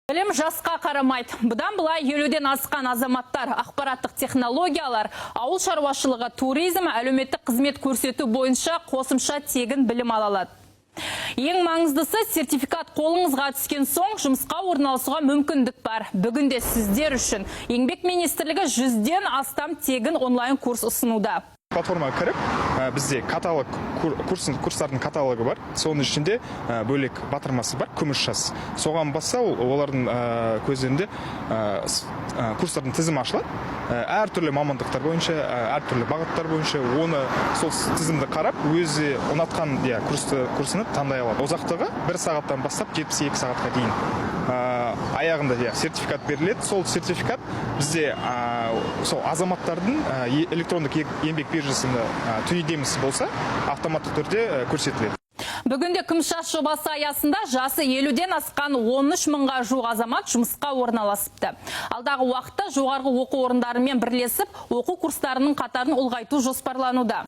Білім жасқа қарамайды. Бұдан былай 50-ден асқан азаматтар, ақпараттық технологиялар, ауыл шаруашылығы, туризм, әлеуметтік қызмет көрсету бойынша қосымша тегін білім ала алады. Ең маңыздысы, сертификат қолыңызға түскен соң жұмысқа орналасуға мүмкіндік бар. Бүгінде сіздер үшін Еңбек министрлігі 100-ден астам тегін онлайн курс ұсынуда. Платформаға кіріп, бізде каталог, курстардың каталогы бар. Соның ішінде бөлек батырмасы бар, күміс жас. Соған басса, олардың көздерінде курстардың тізімі ашылады. Әртүрлі мамандықтар бойынша, әртүрлі бағыттар бойынша, оны сол тізімді қарап, өзі ұнатқан курсыны таңдай алады. Ұзақтығы 1 сағаттан бастап 72 сағатқа дейін. Аяғында сертификат беріледі. Сол сертификат бізде сол азаматтардың электрондық еңбек биржасында түйіндемесі болса, автоматты түрде көрсетіледі. Бүгінде күміс жас жобасы аясында жасы 50-ден асқан 13 мыңға жуық азамат жұмысқа орналасыпты. Алдағы уақытта жоғарғы оқу орындарымен бірлесіп, оқу курстарының қатарын ұлғайту жоспарлануда.